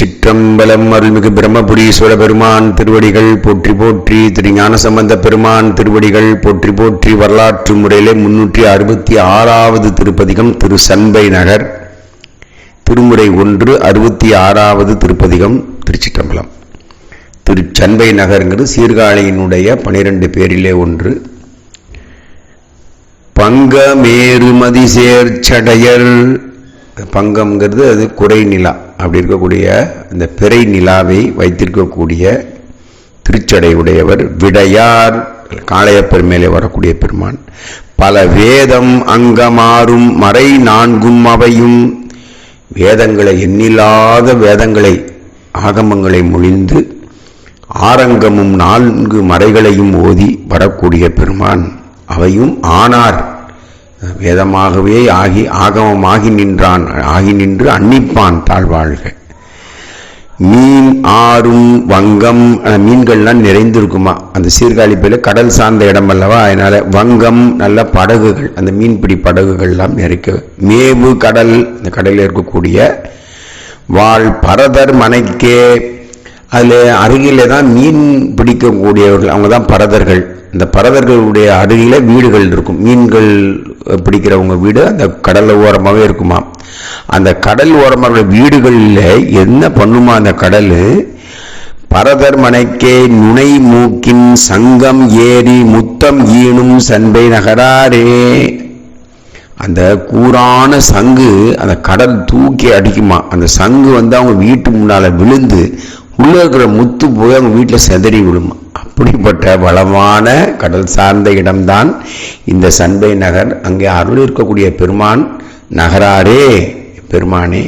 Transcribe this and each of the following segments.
திருச்சிற்றம்பலம். அருள்மிகு பிரம்மபுரீஸ்வர பெருமான் திருவடிகள் போற்றி போற்றி. திரு ஞானசம்பந்த பெருமான் திருவடிகள் போற்றி போற்றி. வரலாற்று முறையிலே 366வது திருப்பதிகம் திரு சண்பை நகர், திருமுறை 1, 66வது திருப்பதிகம். திருச்சிற்றம்பலம். திரு சண்பை நகர்ங்கிறது சீர்காழியினுடைய 12 பேரிலே ஒன்று. பங்கமேறுமதி சேர்ச்சடையர், பங்கம்ங்கிறது அது குறை நிலா, அப்படி இருக்கக்கூடிய அந்த பிறை நிலாவை வைத்திருக்கக்கூடிய திருச்சடை உடையவர். விடையார், காளையப்பர் மேலே வரக்கூடிய பெருமான். பல வேதம் அங்கமாறும் மறை 4 அவையும், வேதங்களை எண்ணில்லாத வேதங்களை ஆகமங்களை மொழிந்து ஆரங்கமும் 4 மறைகளையும் ஓதி வரக்கூடிய பெருமான். அவையும் ஆனார், வேதமாகவே ஆகி ஆகமமாகி நின்றான், ஆகி நின்று அன்னிப்பான் தாழ்வாழ்க. மீன் ஆறும் வங்கம், மீன்கள்லாம் நிறைந்திருக்குமா அந்த சீர்காழி பேர்ல, கடல் சார்ந்த இடம் அல்லவா, அதனால வங்கம் நல்ல படகுகள், அந்த மீன்பிடி படகுகள்லாம் நிறைக்க. மேவு கடல், இந்த கடலில் இருக்கக்கூடிய வாழ் பரதர் மனைக்கே, அதில் அருகிலே தான் மீன் பிடிக்கக்கூடியவர்கள், அவங்க தான் பரதர்கள். இந்த பரதர்களுடைய அருகில வீடுகள் இருக்கும், மீன்கள் பிடிக்கிறவங்க வீடு அந்த கடல் ஓரமாகவே இருக்குமா. அந்த கடல் ஓரமாக வீடுகளில் என்ன பண்ணுமா அந்த கடல், பரதர் மனைக்கே நுனை மூக்கின் சங்கம் ஏறி முத்தம் ஈனும் சண்பை நகராரே. அந்த கூரான சங்கு அந்த கடல் தூக்கி அடிக்குமா. அந்த சங்கு அவங்க வீட்டு முன்னால விழுந்து உள்ள இருக்கிற முத்து போய் அவங்க வீட்டில் செதறி விடுமா. அப்படிப்பட்ட வளமான கடல் சார்ந்த இடம்தான் இந்த சண்பை நகர். அங்கே அருள் இருக்கக்கூடிய பெருமான் நகராரே, பெருமானே.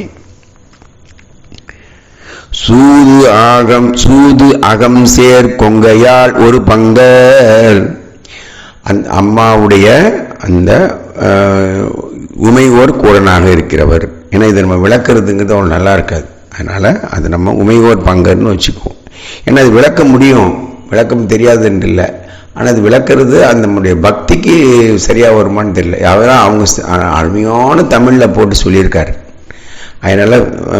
சூது அகம் சேர் கொங்கையால் ஒரு பங்கர், அந்த அம்மாவுடைய அந்த உமையோர் கூடனாக இருக்கிறவர். ஏன்னா இதை நம்ம விளக்குறதுங்கிறது அவ்வளோ நல்லா இருக்காது, அதனால அது நம்ம உமையோர் பங்கர்னு வச்சுக்குவோம். ஏன்னா அது விளக்க முடியும், விளக்கம் தெரியாதுன்னு இல்லை, ஆனால் அது விளக்குறது அந்த நம்முடைய பக்திக்கு சரியாக வருமானு தெரியல. அவராக அவங்க அருமையான தமிழில் போட்டு சொல்லியிருக்காரு, அதனால்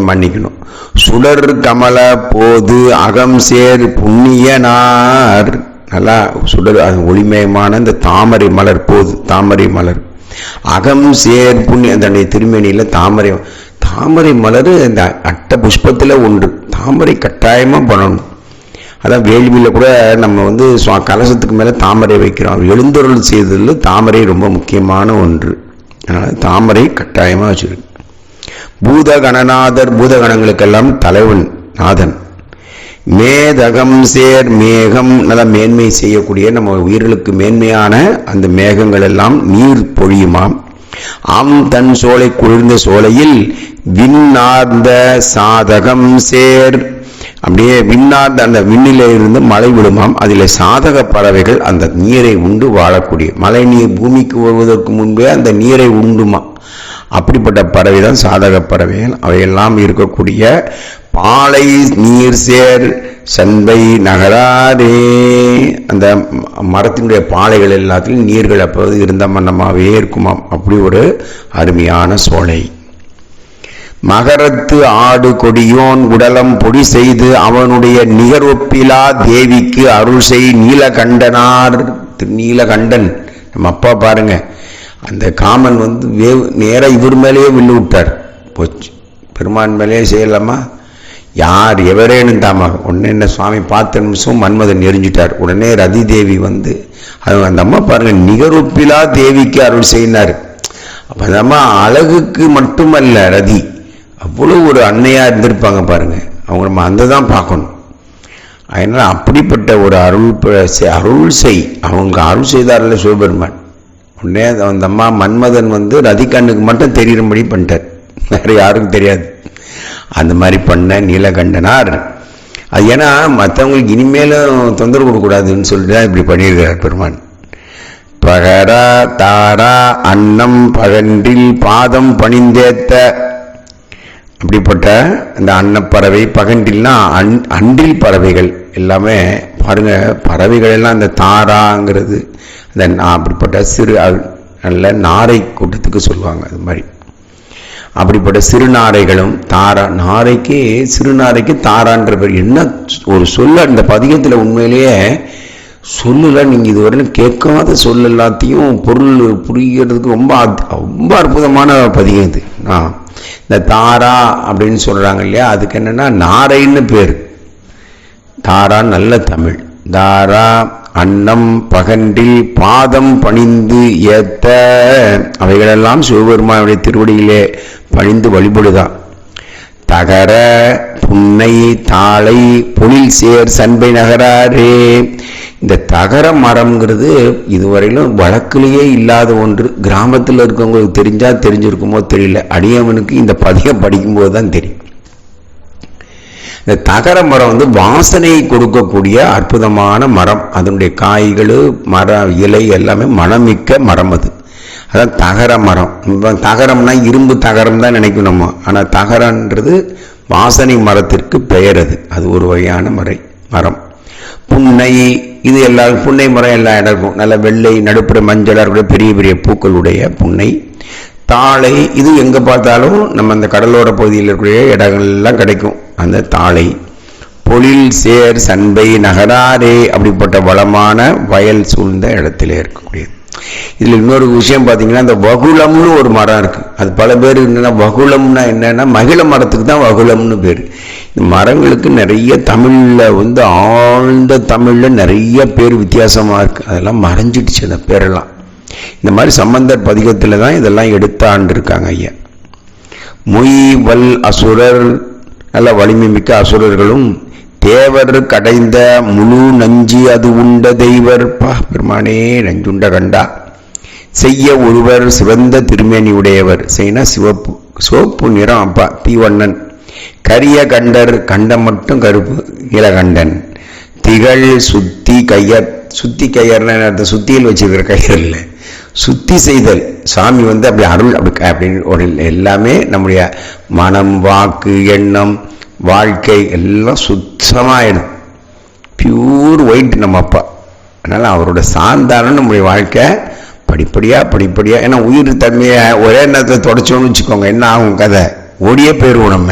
மன்னிக்கணும். சுடர் கமல போது அகம் சேர் புண்ணியனார், நல்லா சுடர், அது ஒளிமயமான இந்த தாமரை மலர் போது, தாமரை மலர் அகம் சேர் புண்ணிய, அந்த திருமேனியில் தாமரை மலர் இந்த அட்ட புஷ்பத்தில் ஒன்று. தாமரை கட்டாயமாக பண்ணணும். அதான் வேள்வியில் கூட நம்ம கலசத்துக்கு மேலே தாமரை வைக்கிறோம். எழுந்தருள் செய்ததில் தாமரை ரொம்ப முக்கியமான ஒன்று, அதனால் தாமரை கட்டாயமாக வச்சிருக்கு. பூதகணநாதர், பூதகணங்களுக்கெல்லாம் தலைவன் நாதன். மேதகம் சேர் மேகம், நல்ல மேன்மை செய்யக்கூடிய நம்ம உயிர்களுக்கு மேன்மையான அந்த மேகங்கள் எல்லாம் நீர் பொழியுமாம். ஆம் தன் சோலை, குளிர்ந்த சோலையில் விண்ணார்ந்த சாதகம் சேர், அப்படியே விண்ணார்ந்த அந்த விண்ணிலே இருந்து மழை விடுமாம். அதில் சாதக பறவைகள் அந்த நீரை உண்டு வாழக்கூடிய, மழை நீர் பூமிக்கு வருவதற்கு முன்பே அந்த நீரை உண்டுமா. அப்படிப்பட்ட பறவை தான் சாதக பறவைகள். அவையெல்லாம் இருக்கக்கூடிய பாலை நீர் சேர் சண்பை நகராரே. அந்த மரத்தினுடைய பாலைகள் எல்லாத்திலும் நீர்கள் அப்போது இருந்த மன்னமாகவே இருக்குமாம். அப்படி ஒரு அருமையான சோலை. மகரத்து ஆடு கொடியோன் உடலம் பொடி செய்து அவனுடைய நிகரொப்பிலா தேவிக்கு அருள் செய் நீலகண்டனார். நீலகண்டன் நம்ம அப்பா பாருங்க, அந்த காமன் நேராக இவர் மேலேயே வில்லு விட்டார். போச்சு, பெருமான் மேலேயே செய்யலாமா, யார் எவரேன்னு தாமாக. உடனே என்ன சுவாமி 10 நிமிஷம் மன்மதன் எரிஞ்சிட்டார். உடனே ரதி தேவி அது அந்த அம்மா பாருங்க, நிகரொப்பிலா தேவிக்கு அருள் செய்யினார். அப்போ அந்த அம்மா அழகுக்கு மட்டுமல்ல, ரதி அவ்வளோ ஒரு அன்னையா இருந்திருப்பாங்க பாருங்க. அவங்க நம்ம அந்த தான் பார்க்கணும். அதனால அப்படிப்பட்ட ஒரு அருள் செய், அவங்க அருள் செய்தார்ல சிவபெருமான். உடனே அந்த அம்மா மன்மதன் ரதி கண்ணுக்கு மட்டும் தெரியும்படி பண்ணிட்டார், வேற யாருக்கும் தெரியாது. அந்த மாதிரி பண்ண நீலகண்டனார். அது ஏன்னா மற்றவங்களுக்கு இனிமேலும் தொந்தரவு கொடுக்கூடாதுன்னு சொல்லிட்டு தான் இப்படி பண்ணியிருக்கிறார் பெருமான். பகரா தாரா அன்னம் பகன்றில் பாதம் பணிந்தேத்த, அப்படிப்பட்ட அந்த அன்னப்பறவை, பகன்றில்னா அன்றில் பறவைகள் எல்லாமே பாருங்க. பறவைகள் எல்லாம் அந்த தாராங்கிறது அந்த அப்படிப்பட்ட சிறு நல்ல நாரை கூட்டத்துக்கு சொல்லுவாங்க. அது மாதிரி அப்படிப்பட்ட சிறுநாரைகளும் நாரைக்கு சிறுநாரைக்கு தாரான்ற பேர். என்ன ஒரு சொல்ல இந்த பதிகத்தில் உண்மையிலேயே சொல்லல, நீங்கள் இதுவரையிலும் கேட்காத சொல் எல்லாத்தையும் பொருள் புரிகிறதுக்கு ரொம்ப ரொம்ப அற்புதமான பதிகம் இது. இந்த தாரா அப்படின்னு சொல்றாங்க இல்லையா, அதுக்கு என்னன்னா நாரைன்னு பேர். தாரா நல்ல தமிழ். தாரா அன்னம் பகன்றில் பாதம் பணிந்து ஏத்த, அவைகளெல்லாம் சிவபெருமானுடைய திருவடியிலே பணிந்து வழிபடுதான். தகர புன்னை தாளை பொழில் சேர் சண்பை நகராரே. இந்த தகர மரம்ங்கிறது இதுவரையிலும் வழக்கிலேயே இல்லாத ஒன்று. கிராமத்தில் இருக்கவங்களுக்கு தெரிஞ்சா தெரிஞ்சிருக்குமோ தெரியல, அடியவனுக்கு இந்த பதிகம் படிக்கும்போது தான் தெரியும். இந்த தகர மரம் வாசனையை கொடுக்கக்கூடிய அற்புதமான மரம். அதனுடைய காய்கள் மர இலை எல்லாமே மனமிக்க மரம். அதான் தகர மரம். தகரம்னா இரும்பு தகரம் தான் நினைக்கணும் நம்ம, ஆனால் தகரன்றது வாசனை மரத்திற்கு பெயர். அது ஒரு வகையான மரம். புன்னை, இது எல்லாரும் புன்னை மரம் எல்லா இடம் இருக்கும். நல்ல வெள்ளை நடுப்புற மஞ்சள் பெரிய பெரிய பூக்களுடைய புன்னை. தாளை, இது எங்கே பார்த்தாலும் நம்ம அந்த கடலோர பகுதியில் இருக்கக்கூடிய இடங்கள்லாம் கிடைக்கும் அந்த தாளை. பொழில் சேர் சண்பை நகராரே, அப்படிப்பட்ட வளமான வயல் சூழ்ந்த இடத்துல இருக்கக்கூடியது. இதில் இன்னொரு விஷயம் பார்த்தீங்கன்னா, இந்த வகுளம்னு ஒரு மரம் இருக்கு. அது பல பேர் என்னன்னா வகுளம்னா என்னன்னா மகிழ மரத்துக்கு தான் வகுளம்னு பேர். இந்த மரங்களுக்கு நிறைய தமிழில் ஆழ்ந்த தமிழில் நிறைய பேர் வித்தியாசமாக இருக்கு. அதெல்லாம் மறைஞ்சிடுச்சு அந்த பேரெல்லாம். இந்த மாதிரி சம்பந்தர் பதிகத்தில் தான் இதெல்லாம் எடுத்தாண்டு இருக்காங்க ஐயா. மொய் வல் அசுரர், நல்ல வலிமை மிக்க அசுரர்களும் தேவர் கடைந்த முழு நஞ்சி அது உண்ட தெய்வர். பெருமானே நஞ்சுண்ட கண்டா செய்ய ஒருவர் சிவந்த திருமேனி உடையவர். செய்யினா சிவப்பு, சிவப்பு நிறம். அப்பா தீவண்ணன். கரிய கண்டர், கண்டம் மட்டும் கருப்பு, நீலகண்டன். திகழ் சுத்தி கையர். சுத்தி கையர்னா சுத்தியில் வச்சிருக்கிற கையர் இல்லை, சுத்தி செய்தல். சாமி அப்படி அருள் அப்படின்னு ஒரு எல்லாமே நம்முடைய மனம் வாக்கு எண்ணம் வாழ்க்கை எல்லாம் சுத்தமாயிடும். பியூர் ஒயிட் நம்ம அப்பா. அதனால அவரோட சார்ந்தாலும் நம்முடைய வாழ்க்கை படிப்படியா. ஏன்னா உயிர் தன்மையை ஒரே நேரத்தை தொடச்சோன்னு வச்சுக்கோங்க, என்ன ஆகும் கதை, ஓடியே போயிடுவோம் நம்ம.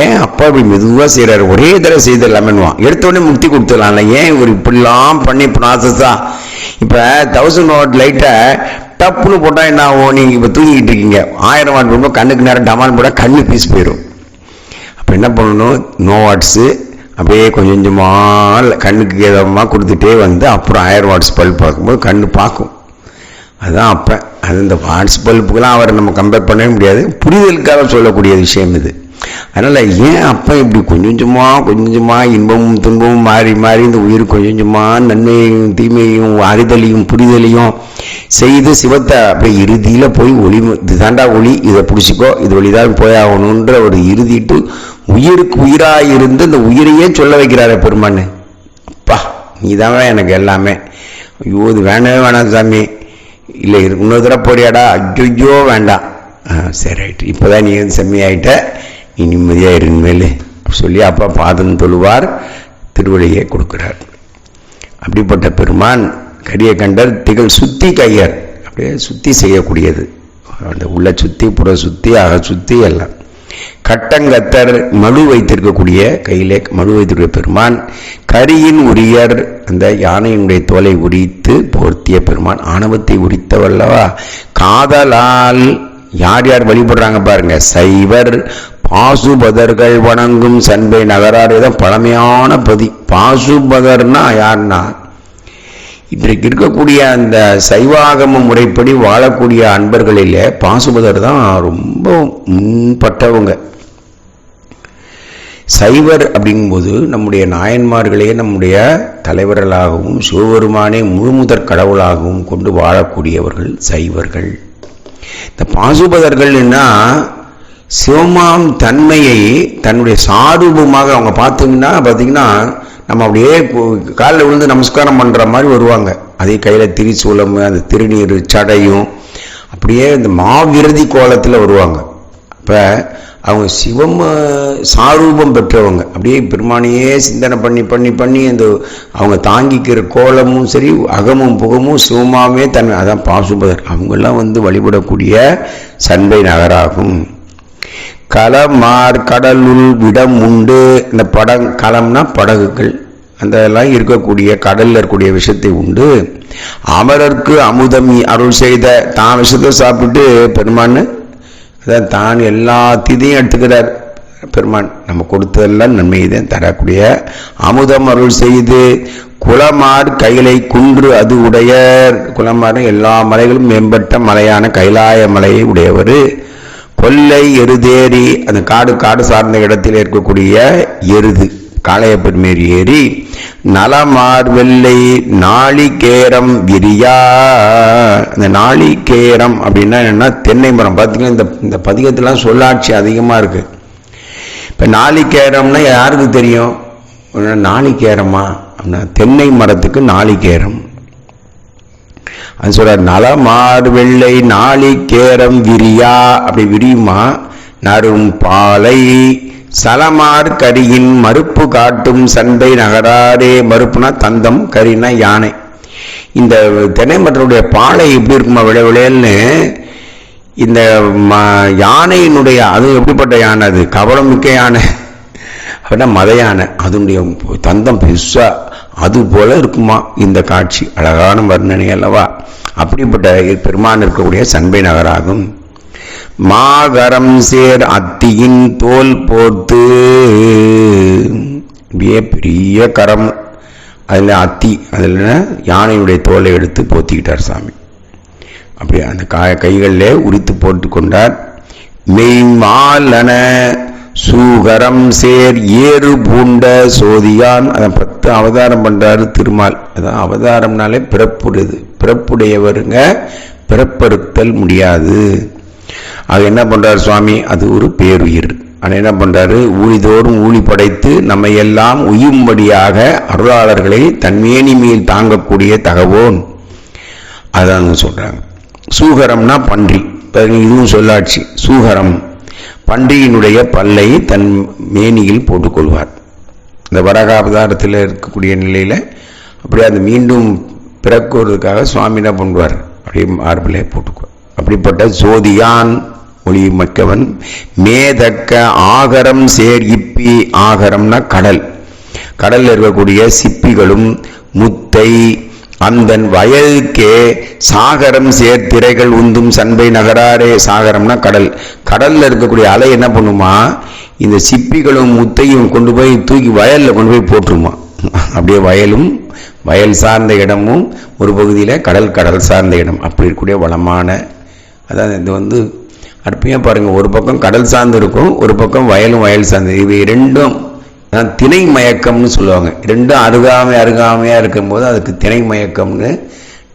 ஏன் அப்பா இப்படி மெதுவாக செய்கிறாரு, ஒரே தடவை செய்து எல்லாமேனுவான், எடுத்தோடனே முக்தி கொடுத்துடலாம்ல. ஏன் ஒரு இப்படிலாம் பண்ணி ப்ராசஸா? இப்போ 1000 வாட் லைட்டை டப்புன்னு போட்டால் என்ன ஆகும்? நீங்கள் இப்போ தூங்கிக்கிட்டு இருக்கீங்க, 1000 வாட் போடும்போது கண்ணுக்கு நேரம் டமால் போட்டால் கண்ணு பீஸ் போயிடும். அப்போ என்ன பண்ணணும்? நோ வாட்ஸு அப்படியே கொஞ்சம் கொஞ்சமாக கண்ணுக்கு ஏதமாக கொடுத்துட்டே அப்புறம் 1000 வாட்ஸ் பல்ப் பார்க்கும்போது கண்ணு பார்க்கும். அதுதான் அப்போ அது இந்த வாட்ஸ் பல்புக்கெல்லாம் அவரை நம்ம கம்பேர் பண்ணவே முடியாது. புரிதலுக்காக சொல்லக்கூடிய விஷயம் இது. அதனால் ஏன் அப்போ இப்படி கொஞ்சம் கொஞ்சமாக இன்பமும் துன்பமும் மாறி இந்த உயிர் கொஞ்சம் நன்மையையும் தீமையையும் அறிதலையும் புரிதலையும் செய்து சிவத்தை அப்படி இறுதியில் போய் ஒளி, இது தாண்டா ஒளி, இதை பிடிச்சிக்கோ, இது வழிதான் போயாகணுன்ற ஒரு இறுதிட்டு உயிருக்கு உயிராக இருந்து இந்த உயிரையே சொல்ல வைக்கிறாரு பெருமான்னு. அப்பா நீ தான் எனக்கு எல்லாமே. ஐயோ இது வேணவே வேணாம் சாமி, இல்லை இன்னொரு தடவை போறியாடா, ஐயோ வேண்டாம், சரி ரைட்டு, இப்போதான் நீ செம்மையாயிட்ட, நீ நிம்மதியாக இருந்தமேலு சொல்லி அப்பா பாதம் தொழுவார், திருவடியை கொடுக்கிறார். அப்படிப்பட்ட பெருமான் கரிய கண்டர் திகழ் சுத்தி கையர். அப்படியே சுத்தி செய்யக்கூடியது, அந்த உள்ள சுத்தி புற சுத்தி அக சுத்தி எல்லாம். கட்டங்கத்தர் மழு வைத்திருக்கக்கூடிய, கையிலே மழு வைத்திருக்கிற பெருமான். கரியின் உரியர், அந்த யானையினுடைய தோலை உரித்து போர்த்திய பெருமான். ஆணவத்தை உரித்தவல்லவா. காதலால் யார் யார் வழிபடுறாங்க பாருங்க, சைவர் பாசுபதர்கள் வணங்கும் சண்பை நகரார். தான் பழமையான பதி. பாசுபதர்னா யாருன்னா இன்றைக்கு இருக்கக்கூடிய அந்த சைவாகம முறைப்படி வாழக்கூடிய அன்பர்களிலே பாசுபதர் தான் ரொம்ப முன்பட்டவங்க. சைவர் அப்படிங்கும்போது நம்முடைய நாயன்மார்களே நம்முடைய தலைவர்களாகவும் சிவபெருமானே முழுமுதற் கடவுளாகவும் கொண்டு வாழக்கூடியவர்கள் சைவர்கள். இந்த பாசுபதர்கள்னா சிவமாம் தன்மையை தன்னுடைய சாரூபமாக அவங்க பார்த்தீங்கன்னா நம்ம அப்படியே காலில் விழுந்து நமஸ்காரம் பண்ணுற மாதிரி வருவாங்க. அதே கையில் திரிசூலம், அந்த திருநீர் சடையும் அப்படியே இந்த மாவிரதி கோலத்தில் வருவாங்க. அப்போ அவங்க சிவம் சாரூபம் பெற்றவங்க. அப்படியே பெருமானையே சிந்தனை பண்ணி பண்ணி பண்ணி அந்த அவங்க தாங்கிக்கிற கோலமும் சரி அகமும் புகமும் சிவமாவே தன்மை. அதான் பாசுபதர். அவங்கெல்லாம் வழிபடக்கூடிய சண்பை நகராகும். களமார் கடலுள் விடம் உண்டு. இந்த களம்னா படகுகள், அந்த எல்லாம் இருக்கக்கூடிய கடல்ல இருக்கக்கூடிய விஷத்தை உண்டு. அமரர்க்கு அமுதம் அருள் செய்த, தான் விஷத்தை சாப்பிட்டு பெருமான் அதான் தான் எல்லாத்தையும் எடுத்துக்கிறார் பெருமான். நம்ம கொடுத்ததெல்லாம் நன்மைதான் தரக்கூடிய அமுதம் அருள் செய்து குளமார் கைலை குன்று அது உடையர். குளமார் எல்லா மலைகளும் மேம்பட்ட மலையான கைலாய மலையை உடையவர். கொல்லை எருதேறி, அந்த காடு சார்ந்த இடத்தில் இருக்கக்கூடிய எருது காளையப்பெருமேறி ஏறி நலமார் வெள்ளை நாளிகேரம் விரியா. அந்த நாளிகேரம் அப்படின்னா என்னன்னா தென்னை மரம். பார்த்தீங்கன்னா இந்த பதிகத்திலாம் சொல்லாட்சி அதிகமாக இருக்கு. இப்போ நாளிகேரம்னா யாருக்கு தெரியும்? நாளிகேரமா அப்படின்னா தென்னை மரத்துக்கு நாளிகேரம். அது சொல்ற நலமார் வெள்ளை நாளிகேரம் விரியா. அப்படி விரியுமா? நரும் பாலை சலமார் கரியின் மறுப்பு காட்டும் சண்டை நகராரே. மறுப்புனா தந்தம், கரினா யானை. இந்த தென்னை மரத்தினுடைய பாலை எப்படி இருக்குமா விளைவிளையல்னு, இந்த யானையினுடைய, அது எப்படிப்பட்ட யானை? அது கவலம் மிக்க யானை அப்படின்னா மத யானை. அதனுடைய தந்தம் பெருசா, அது போல இருக்குமா இந்த காட்சி. அழகான வர்ணனை அல்லவா? அப்படிப்பட்ட பெருமான் இருக்கக்கூடிய சண்பை நகராகும். மாகரம் சேர் அத்தியின் தோல் போர்த்து, பெரிய கரம், அதில் அத்தி, அதில் யானையுடைய தோலை எடுத்து போத்திக்கிட்டார் சாமி. அப்படி அந்த கைகளிலே உரித்து போட்டு கொண்டார். மெய்மாலன சூகரம் சேர் ஏறு பூண்ட சோதியான். அதை 10 அவதாரம் பண்றாரு திருமால். அதான் அவதாரம்னாலே பிறப்புடையவருங்க, பிறப்பறுத்தல் முடியாது. அது என்ன பண்றாரு சுவாமி? அது ஒரு பேருயிர். அது என்ன பண்றாரு? ஊழிதோறும் ஊழி படைத்து நம்ம எல்லாம் உயும்படியாக அருளாளர்களை தன்மேனி மேல் தாங்கக்கூடிய தகவோன். அதான் சொல்றாங்க. சூகரம்னா பன்றி. இதுவும் சொல்லாட்சி. சூகரம் பன்றியினுடைய பல்லை தன் மேனியில் போட்டுக்கொள்வார். இந்த வராகாவதாரத்தில் இருக்கக்கூடிய நிலையில அப்படியே அந்த மீண்டும் பிறக்குவதற்காக சுவாமி என்ன பண்ணுவார்? அப்படியே மார்பிலே போட்டுக்குவார். அப்படிப்பட்ட ஜோதியான் ஒளி மக்கவன். மேதக்க ஆகரம் சேர் இப்பி. ஆகரம்னா கடல். கடல்ல இருக்கக்கூடிய சிப்பிகளும் முத்தை அந்தன் வயலுக்கே சாகரம் சேர் திரைகள் உந்தும் சண்பை நகராரே. சாகரம்னா கடல். கடல்ல இருக்கக்கூடிய அலை என்ன பண்ணுமா? இந்த சிப்பிகளும் முத்தையும் கொண்டு போய் தூக்கி வயல்ல கொண்டு போய் போட்டுருமா. அப்படியே வயலும் வயல் சார்ந்த இடமும் ஒரு பகுதியில், கடல் சார்ந்த இடம். அப்படி இருக்கக்கூடிய வளமான, அதாவது இது அற்புதமாக பாருங்க. ஒரு பக்கம் கடல் சார்ந்து இருக்கும், ஒரு பக்கம் வயல் சார்ந்து. இவை ரெண்டும் திணை மயக்கம்னு சொல்லுவாங்க. ரெண்டும் அருகாமையாக இருக்கும்போது அதுக்கு திணை மயக்கம்னு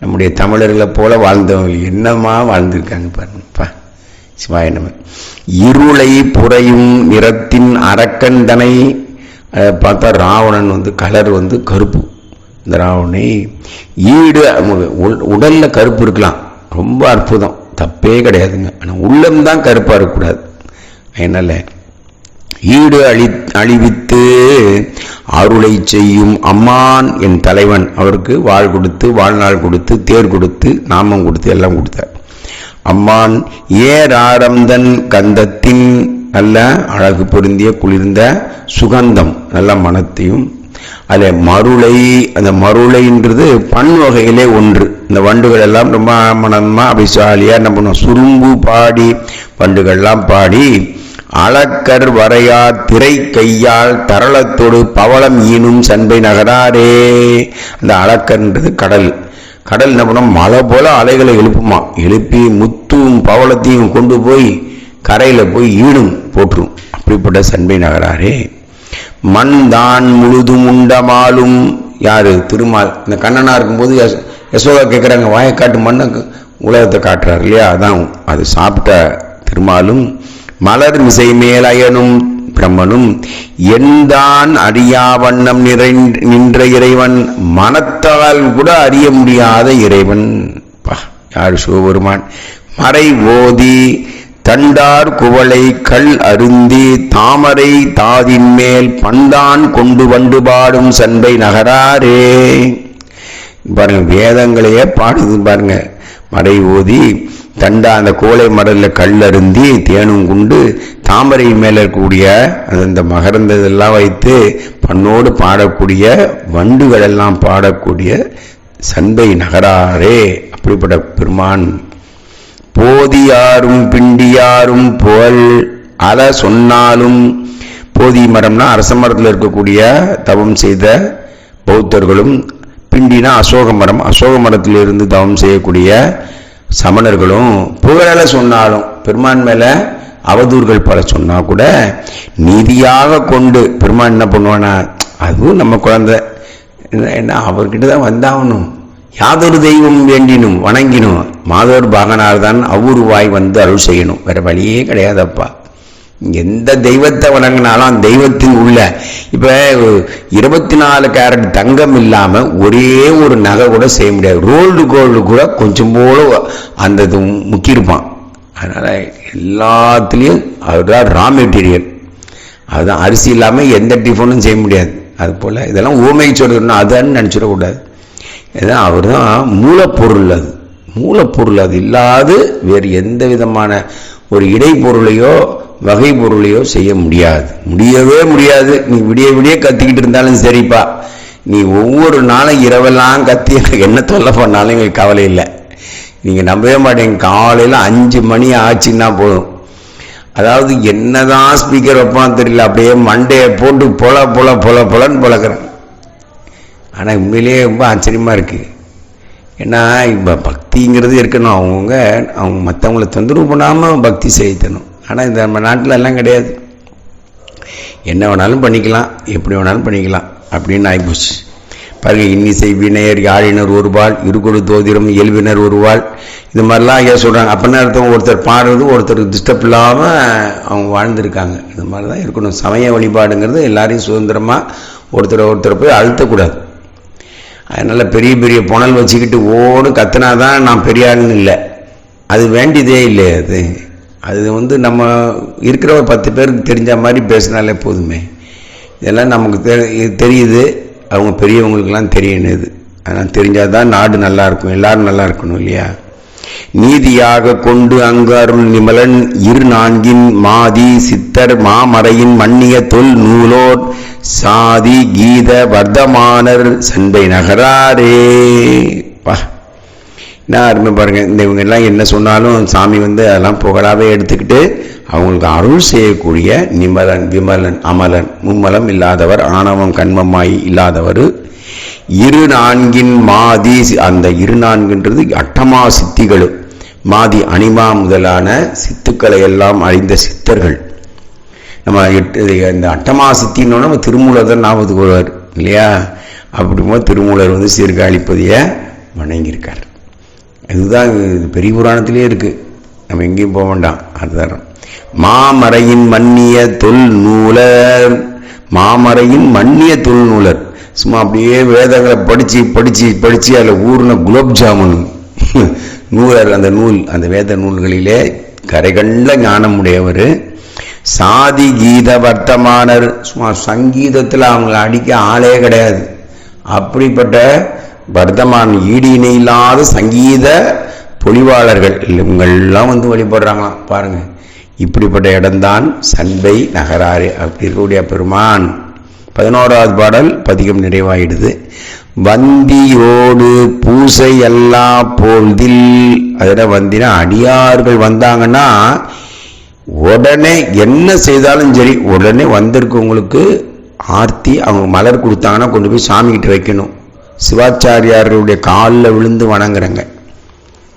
நம்முடைய தமிழர்களை போல வாழ்ந்தவங்க என்னமா வாழ்ந்திருக்காங்க பாருங்கப்பா. சிவாய நம. இருளை புறையும் நிறத்தின் அரக்கண்டனை. பார்த்தா ராவணன் கலர் கருப்பு. இந்த ராவணனை ஈடு உடல்ல கருப்பு இருக்கலாம், ரொம்ப அற்புதம், தப்பே கிடையாதுங்க. ஆனால் உள்ளம்தான் கருப்பா இருக்கக்கூடாது. அதனால ஈடு அழிவித்து அருளை செய்யும் அம்மான் என் தலைவன். அவருக்கு வாழ் கொடுத்து, வாழ்நாள் கொடுத்து, தேர் கொடுத்து, நாமம் கொடுத்து, எல்லாம் கொடுத்தார். அம்மான் ஏராரம்தன் கந்தத்தின் நல்ல அழகு பொருந்திய குளிர்ந்த சுகந்தம், நல்ல மனத்தையும். அதில் மருளை, அந்த மருளைன்றது பண் வகையிலே ஒன்று. இந்த வண்டுகள் எல்லாம் ரொம்ப மனமா அப்படி ஜாலியா என்ன பண்ணுவோம்? சுரும்பு பாடி, வண்டுகள்லாம் பாடி, அளக்கர் வரையா திரை கையால் தரளத்தோடு பவளம் ஈனும் சண்பை நகராரே. அந்த அளக்கர்ன்றது கடல். கடல் என்ன பண்ணும்? மழை போல அலைகளை எழுப்புமா. எழுப்பி முத்தும் பவளத்தையும் கொண்டு போய் கரையில போய் ஈடும் போற்றும். அப்படிப்பட்ட சண்பை நகராரே. மண் தான் முழுதும் உண்டமாலும். யாரு? திருமால். இந்த கண்ணனா இருக்கும்போது யசோதா கேட்குறாங்க, வாயக்காட்டு மண்ணை உலகத்தை காட்டுறாரு இல்லையா? அதான் அது சாப்பிட்ட திருமாலும். மலர் மிசை மேலயனும் பிரம்மனும் எந்தான் அறியா வண்ணம் நின்ற இறைவன். மனத்தால் கூட அறிய முடியாத இறைவன். யாரு? சிவபெருமான். மறை ஓதி தண்டார் குவளை கல் அருந்தி தாமரை தாதின் மேல் பந்தான் கொண்டு வண்டு பாடும் சண்பை நகராரே. பாருங்க, வேதங்களையே பாடுது பாருங்க. மறை ஓதி தண்டா அந்த கோலை மடலில் கல்லருந்தி தேனும் குண்டு தாமரை மேலே இருக்கக்கூடிய அந்த மகரந்த இதெல்லாம் வைத்து பண்ணோடு பாடக்கூடிய வண்டுகள் எல்லாம் பாடக்கூடிய சண்பை நகராரே. அப்படிப்பட்ட பெருமான் போதியாரும் பிண்டியாரும் புகழ் அல சொன்னாலும், போதி மரம்னா அரச மரத்தில் இருக்கக்கூடிய தவம் செய்த பௌத்தர்களும், பிண்டினா அசோக மரம், அசோக மரத்திலிருந்து தவம் செய்யக்கூடிய சமணர்களும் புகழல சொன்னாலும், பெருமான் மேல அவதூறுகள் பல சொன்னா கூட நீதியாக கொண்டு பெருமான் என்ன பண்ணுவானா, அதுவும் நம்ம குழந்தை என்ன அவர்கிட்ட தான் வந்தாகணும், யாதொரு தெய்வம் வேண்டினும் வணங்கினும் மாதோர் பாகனார் தான் அவ்வூருவாய் வந்து அருள் செய்யணும், வேற வழியே கிடையாதப்பா. எந்த தெய்வத்தை வணங்கினாலும் அந்த தெய்வத்தின் உள்ள இப்ப 24 கேரட் தங்கம் இல்லாம ஒரே ஒரு நகை கூட செய்ய முடியாது. ரோல்டு கோல்டு கூட கொஞ்சம் போல அந்த முக்கியிருப்பான். அதனால எல்லாத்துலேயும் அதுதான் ரா மெட்டீரியல். அதுதான் அரிசி இல்லாம எந்த டிஃபனும் செய்ய முடியாது. அது போல இதெல்லாம் ஊமை சொல்றதுன்னா அதான்னு நினைச்சிடக்கூடாது. ஏன்னா அவர் தான் மூலப்பொருள். அது மூலப்பொருள். அது இல்லாது வேறு எந்த விதமான ஒரு இடைப்பொருளையோ வகை பொருளையோ செய்ய முடியாது, முடியவே முடியாது. நீ விடிய விடிய கத்திக்கிட்டு இருந்தாலும் சரிப்பா, நீ ஒவ்வொரு நாளும் இரவெல்லாம் கத்தி என்ன தொல்லை பண்ணாலும் எங்களுக்கு கவலை இல்லை. நீங்கள் நம்பவே மாட்டேங்க, காலையில் 5 மணி ஆச்சுன்னா போதும், அதாவது என்னதான் ஸ்பீக்கர் வைப்பான்னு தெரியல, அப்படியே மண்டையை போட்டு பொலன்னு பொழக்கிறேன். ஆனால் உண்மையிலேயே ரொம்ப ஆச்சரியமாக இருக்குது. ஏன்னா இப்போ பக்திங்கிறது இருக்கணும், அவங்க மற்றவங்கள தொந்தரவு பண்ணாமல் பக்தி செய்யணும். ஆனால் இந்த நம்ம நாட்டில் எல்லாம் கிடையாது, என்ன வேணாலும் பண்ணிக்கலாம், எப்படி வேணாலும் பண்ணிக்கலாம் அப்படின்னு ஆகிப்போச்சு பாருங்க. இன்னிசை வினையர் யாழினர் ஒருவாள், இருகொடு தோதிரம் இயல்பினர் ஒருவாள், இது மாதிரிலாம் ஐயா சொல்கிறாங்க. அப்படின்னா அர்த்தம் ஒருத்தர் பாடுறது ஒருத்தர் டிஸ்டர்ப் இல்லாமல் அவங்க வாழ்ந்துருக்காங்க. இது மாதிரி தான் இருக்கணும். சமய வழிபாடுங்கிறது எல்லாரையும் சுதந்திரமாக ஒருத்தர் போய் அழுத்தக்கூடாது. அதனால் பெரிய பெரிய புனல் வச்சுக்கிட்டு ஓடு கத்துனாதான் நான் பெரியாள்னு இல்லை, அது வேண்டியதே இல்லை. அது நம்ம இருக்கிற ஒரு 10 பேருக்கு தெரிஞ்ச மாதிரி பேசினாலே போதுமே. இதெல்லாம் நமக்கு தெரியுது, அவங்க பெரியவங்களுக்கெல்லாம் தெரியணுது. அதனால் தெரிஞ்சால் தான் நாடு நல்லா இருக்கும், எல்லாரும் நல்லா இருக்கணும் இல்லையா. நீதியாக கொண்டு அங்கு அருள் நிமலன் 24 மாதி சித்தர் மாமறையின் மன்னிய தொல் நூலோர் சாதி கீத வர்த்தமானர் சண்பை நகராரே. பா என்ன அருமை பாருங்க. இந்த இவங்க எல்லாம் என்ன சொன்னாலும் சாமி அதெல்லாம் புகழாவே எடுத்துக்கிட்டு அவங்களுக்கு அருள் செய்யக்கூடிய நிமலன் விமலன் அமலன் மும்மலம் இல்லாதவர் ஆணவம் கண்மமாய் இல்லாதவர் 24 மாதி. அந்த 24ன்றது அட்டமா சித்திகளும் மாதி அனிமா முதலான சித்துக்களை எல்லாம் அறிந்த சித்தர்கள். நம்ம இந்த அட்டமா சித்தின்னு நம்ம திருமூலர் தான் ஞாபகத்துக்கு வருவார் இல்லையா. அப்படிங்கும்போது திருமூலர் சீர்காழிப்பதியை வணங்கியிருக்கார். இதுதான் பெரிய புராணத்திலே இருக்கு, நம்ம எங்கேயும் போக வேண்டாம். அதுதான் மாமறையின் மன்னிய தொல் நூலர். மாமறையின் மன்னிய தொல் நூலர் சும்மா அப்படியே வேதங்களை படிச்சு அதில் ஊர்ன குலோப் ஜாமுன் நூலர். அந்த நூல், அந்த வேத நூல்களிலே கரைகண்ட ஞானம் உடையவர். சாதி கீத வர்த்தமானர். சும்மா சங்கீதத்தில் அவங்களை அடிக்க ஆளே கிடையாது. அப்படிப்பட்ட வர்த்தமான் ஈடு இணை இல்லாத சங்கீத பொலிவாளர்கள் இவங்கெல்லாம் வழிபடுறாங்களாம் பாருங்க. இப்படிப்பட்ட இடம்தான் சண்பை நகராறு. அப்படி இருக்கக்கூடிய பெருமான் 11வது பாடல் பதிகம் நிறைவாயிடுது. வந்தியோடு பூசை எல்லா போல்தில். அதில் வந்தினா அடியார்கள் வந்தாங்கன்னா உடனே என்ன செய்தாலும் சரி உடனே வந்திருக்கவங்களுக்கு ஆர்த்தி அவங்க மலர் கொடுத்தாங்கன்னா கொண்டு போய் சாமிகிட்ட வைக்கணும். சிவாச்சாரியார்களுடைய காலில் விழுந்து வணங்குறங்க.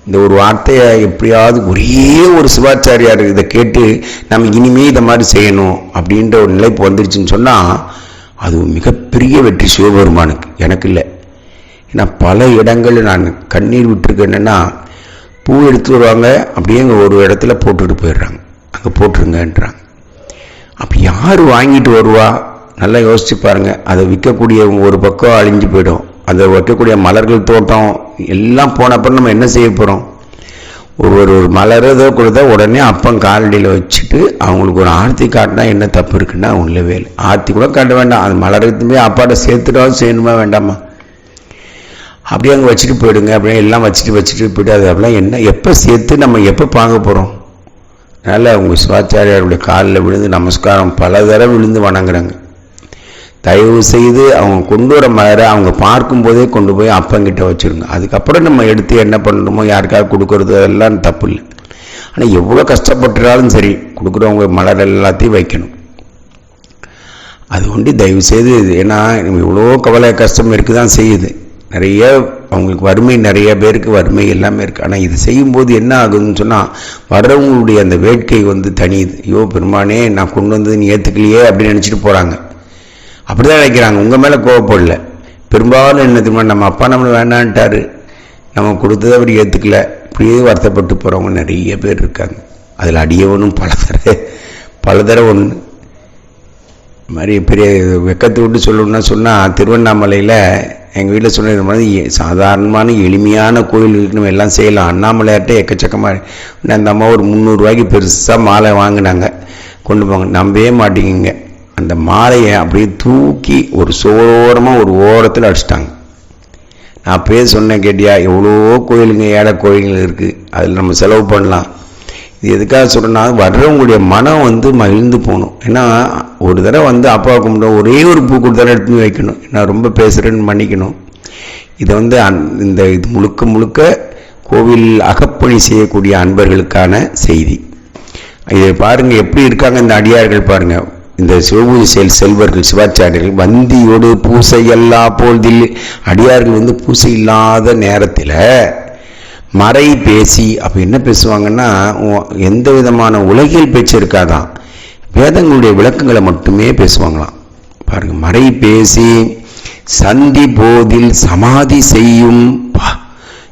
இந்த ஒரு வார்த்தையை எப்படியாவது ஒரே ஒரு சிவாச்சாரியார் இதை கேட்டு நம்ம இனிமே இதை மாதிரி செய்யணும் அப்படின்ற ஒரு நிலைப்பு வந்துருச்சுன்னு சொன்னால் அது மிகப்பெரிய வெற்றி சிவபெருமானுக்கு, எனக்கு இல்லை. ஏன்னா பல இடங்களில் நான் கண்ணீர் விட்டுருக்கு. என்னென்னா பூ எடுத்து வருவாங்க, அப்படியே அங்கே ஒரு இடத்துல போட்டுட்டு போயிடுறாங்க, அங்கே போட்டுருங்கன்றாங்க. அப்படி யார் வாங்கிட்டு வருவா? நல்லா யோசிச்சு பாருங்க. அதை விற்கக்கூடிய ஒரு பக்கம் அழிஞ்சு போயிடும். அதை வைக்கக்கூடிய மலர்கள் தோட்டம் எல்லாம் போனப்பறம் நம்ம என்ன செய்ய போகிறோம்? ஒரு மலர் ஏதோ கொடுத்தா உடனே அப்பம் காலடியில் வச்சுட்டு அவங்களுக்கு ஒரு ஆர்த்தி காட்டினா என்ன தப்பு இருக்குன்னா உள்ளவே இல்லை. ஆர்த்தி கூட காட்ட வேண்டாம், அது மலருக்குமே அப்பாட்ட சேர்த்துட்டாவது செய்யணுமா வேண்டாமா? அப்படியே அங்கே வச்சுட்டு போயிடுங்க, அப்படியே எல்லாம் வச்சுட்டு போய்ட்டு அது அப்படிலாம் என்ன எப்போ சேர்த்து நம்ம எப்போ பார்க்க போகிறோம்? அதனால் அவங்க சிவாச்சாரியாருடைய காலில் விழுந்து நமஸ்காரம் பல தடவை விழுந்து வணங்குறாங்க. தயவு செய்து அவங்க கொண்டு வர மாதிரி அவங்க பார்க்கும்போதே கொண்டு போய் அப்பங்கிட்ட வச்சுருங்க. அதுக்கப்புறம் நம்ம எடுத்து என்ன பண்ணணுமோ யாருக்காவது கொடுக்கறது அதெல்லாம் தப்பு இல்லை. ஆனால் எவ்வளோ கஷ்டப்பட்டுறாலும் சரி கொடுக்குறவங்க மலர் எல்லாத்தையும் வைக்கணும். அது ஒண்டி தயவு செய்து. ஏன்னா இவ்வளோ கவலை கஷ்டம் இருக்குது தான் செய்யுது. நிறைய அவங்களுக்கு வறுமை, நிறைய பேருக்கு வறுமை எல்லாமே இருக்குது. ஆனால் இது செய்யும்போது என்ன ஆகுதுன்னு சொன்னால் வர்றவங்களுடைய அந்த வேட்கை தனியுது. ஐயோ பெருமானே நான் கொண்டு வந்து நீ ஏற்றுக்கலையே அப்படின்னு நினச்சிட்டு போகிறாங்க. அப்படி தான் நினைக்கிறாங்க. உங்கள் மேலே கோவப்படல. பெரும்பாலும் என்ன தெரியுமா, நம்ம அப்பா நம்மளை வேண்டான்ட்டாரு, நம்ம கொடுத்ததை அவர் ஏற்றுக்கல, இப்படியே வருத்தப்பட்டு போகிறவங்க நிறைய பேர் இருக்காங்க. அதில் அடியவனும் பல தடவை ஒன்று மாதிரி பெரிய வெக்கத்தை விட்டு சொல்லணும்னா சொன்னால், திருவண்ணாமலையில் எங்கள் வீட்டில் சொன்ன மாதிரி சாதாரணமான எளிமையான கோயில்களுக்கு நம்ம எல்லாம் செய்யலாம். அண்ணாமலையார்ட்ட எக்கச்சக்கமாக அந்த அம்மா ஒரு 300 ரூபாய்க்கு பெருசாக மாலை வாங்கினாங்க, கொண்டு போங்க. நம்பவே மாட்டேங்குங்க, அந்த மாலையை அப்படியே தூக்கி ஒரு சோரமாக ஒரு ஓரத்தில் அடிச்சிட்டாங்க. நான் பேர் சொன்னேன் கேட்டியா, எவ்வளோ கோயிலுங்க ஏழை கோயில்கள் இருக்குது, அதில் நம்ம செலவு பண்ணலாம். இது எதுக்காக சொல்கிறேன்னா வர்றவங்களுடைய மனம் மகிழ்ந்து போகணும். ஏன்னா ஒரு தடவை அப்பா கும்பிட ஒரே ஒரு பூ கொடுத்தாலும் எடுத்து வைக்கணும். நான் ரொம்ப பேசுகிறேன்னு மன்னிக்கணும். இதை இந்த இது முழுக்க கோவில் அகப்பணி செய்யக்கூடிய அன்பர்களுக்கான செய்தி. இதை பாருங்கள் எப்படி இருக்காங்க இந்த அடியார்கள். பாருங்கள், இந்த சிவபூஜை செல்வர்கள் சிவாச்சாரியர்கள் வந்தியோடு பூசை எல்லா பொழுதில் அடியார்கள் பூசை இல்லாத நேரத்தில் மறை பேசி, அப்போ என்ன பேசுவாங்கன்னா எந்த விதமான உலகியல் பேச்சு இருக்காதான், வேதங்களுடைய விளக்கங்களை மட்டுமே பேசுவாங்களாம். பாருங்க, மறை பேசி சந்தி போதில் சமாதி செய்யும்.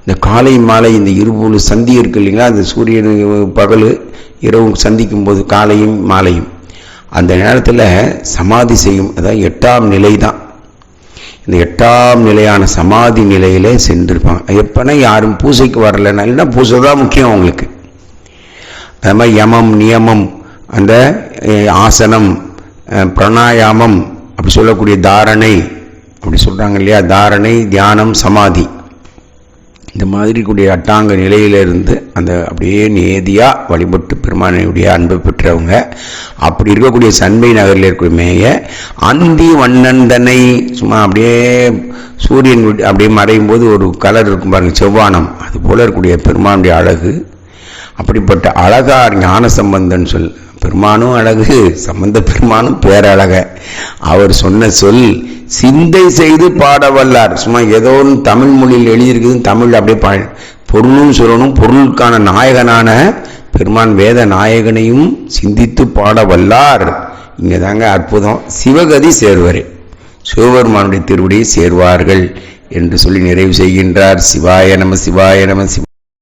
இந்த காலை மாலை இந்த இருபொழு சந்தி இருக்கு இல்லைங்களா, அந்த சூரியன் பகல் இரவு சந்திக்கும் போது காலையும் மாலையும் அந்த நேரத்தில் சமாதி செய்யும். அதான் 8ஆம் நிலை தான். இந்த 8ஆம் நிலையான சமாதி நிலையில சென்றிருப்பாங்க. எப்பனா யாரும் பூசைக்கு வரலைன்னா, இல்லைன்னா பூசை தான் முக்கியம் அவங்களுக்கு. அது மாதிரி யமம் நியமம், அந்த ஆசனம், பிராணாயாமம் அப்படி சொல்லக்கூடிய தாரணை அப்படி சொல்கிறாங்க இல்லையா, தாரணை தியானம் சமாதி, இந்த மாதிரி கூடிய அட்டாங்க நிலையிலிருந்து அந்த அப்படியே நேதியாக வழிபட்டு பெருமானுடைய அன்பை பெற்றவங்க. அப்படி இருக்கக்கூடிய சண்பை நகரில் இருக்கக்கூடிய மேய அந்தி வண்ணந்தனை சும்மா அப்படியே சூரியன் அப்படியே மறையும் போது ஒரு கலர் இருக்கும் பாருங்க, செவ்வானம், அது போல இருக்கக்கூடிய பெருமானுடைய அழகு. அப்படிப்பட்ட அழகார் ஞான சம்பந்தன் சொல். பெருமானும் அழகு, சம்பந்த பெருமானும் பேரழக. அவர் சொன்ன சொல் சிந்தை செய்து பாட வல்லார். சும்மா ஏதோ தமிழ் மொழியில் எழுதியிருக்குதுன்னு தமிழ் அப்படியே பொருளும் சொல்லணும். பொருளுக்கான நாயகனான பெருமான் வேத நாயகனையும் சிந்தித்து பாட வல்லார். இங்கே தாங்க அற்புதம். சிவகதி சேர்வரே, சிவபெருமானுடைய திருவடியை சேர்வார்கள் என்று சொல்லி நிறைவு செய்கின்றார். சிவாய நம சிவாய நம சிவ